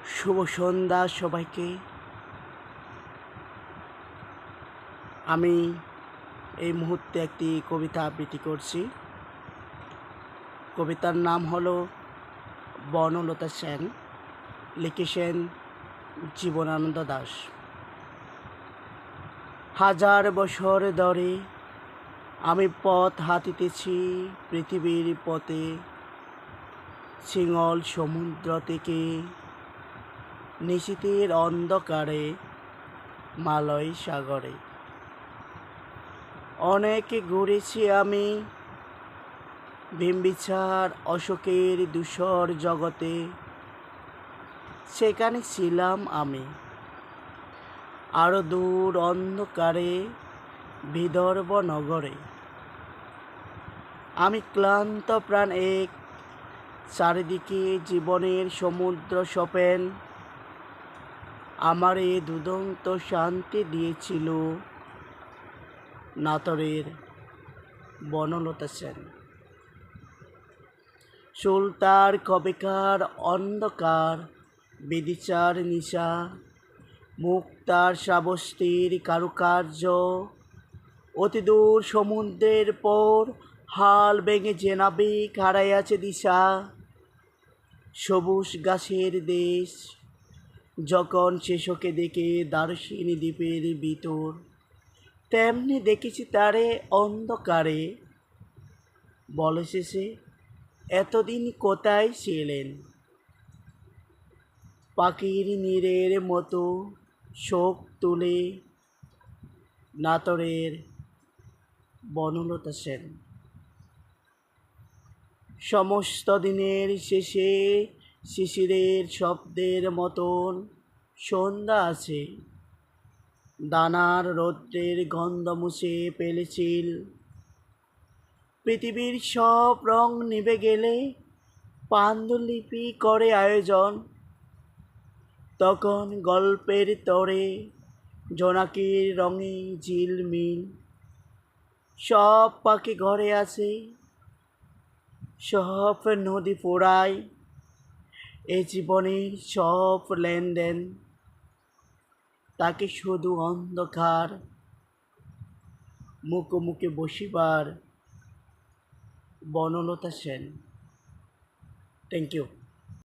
শুভ সন্ধ্যা সবাইকে। আমি এই মুহূর্তে একটি কবিতা আবৃত্তি করছি। কবিতার নাম হলো বনলতা সেন, লিখেছেন জীবনানন্দ দাশ। হাজার বছর ধরে আমি পথ হাঁটিতেছি পৃথিবীর পথে, সিংহল সমুদ্র থেকে নিশীথের অন্ধকারে মালয় সাগরে। অনেক ঘুরেছি আমি বিম্বিসার অশোকের ধূসর জগতে, সেখানে ছিলাম আমি। আরো দূর অন্ধকারে বিদর্ভ নগরে। আমি ক্লান্ত প্রাণ এক, চারিদিকে জীবনের সমুদ্র সপেন। আমার এ দুদন্ত শান্তি দিয়েছিল নাটোরের বনলতা সেন। সুলতার কবেকার অন্ধকার বিদিচার নিশা, মুক্তার শ্রাবস্তির কারুকার্য, অতি দূর সমুদ্রের পর হাল ভেঙে যে নাবিক হারাইয়াছে দিশা। সবুজ গাছের দেশ যখন শেষকে দেখে দার্শিনী দ্বীপের ভিতর, তেমনি দেখেছি তারে অন্ধকারে। বলে শেষে এতদিন কোথায় ছিলেন? পাখির নীড়ের মতো শোক তুলে নাটোরের বনলতা সেন। সমস্ত দিনের শেষে শিশিরের শব্দের মতন সন্ধ্যা আছে। দানার রৌদ্রের গন্ধ মুছে ফেলেছিল। পৃথিবীর সব রং নিভে গেলে পান্ডুলিপি করে আয়োজন। তখন গল্পের তরে জোনাকির রঙে ঝিলমিল। সব পাখি ঘরে আছে, সব নদী ফোড়ায়। এ জীবনের সব লেনদেন, তাকে শুধু অন্ধকার মুখোমুখি বসিবার বনলতা সেন। Thank you.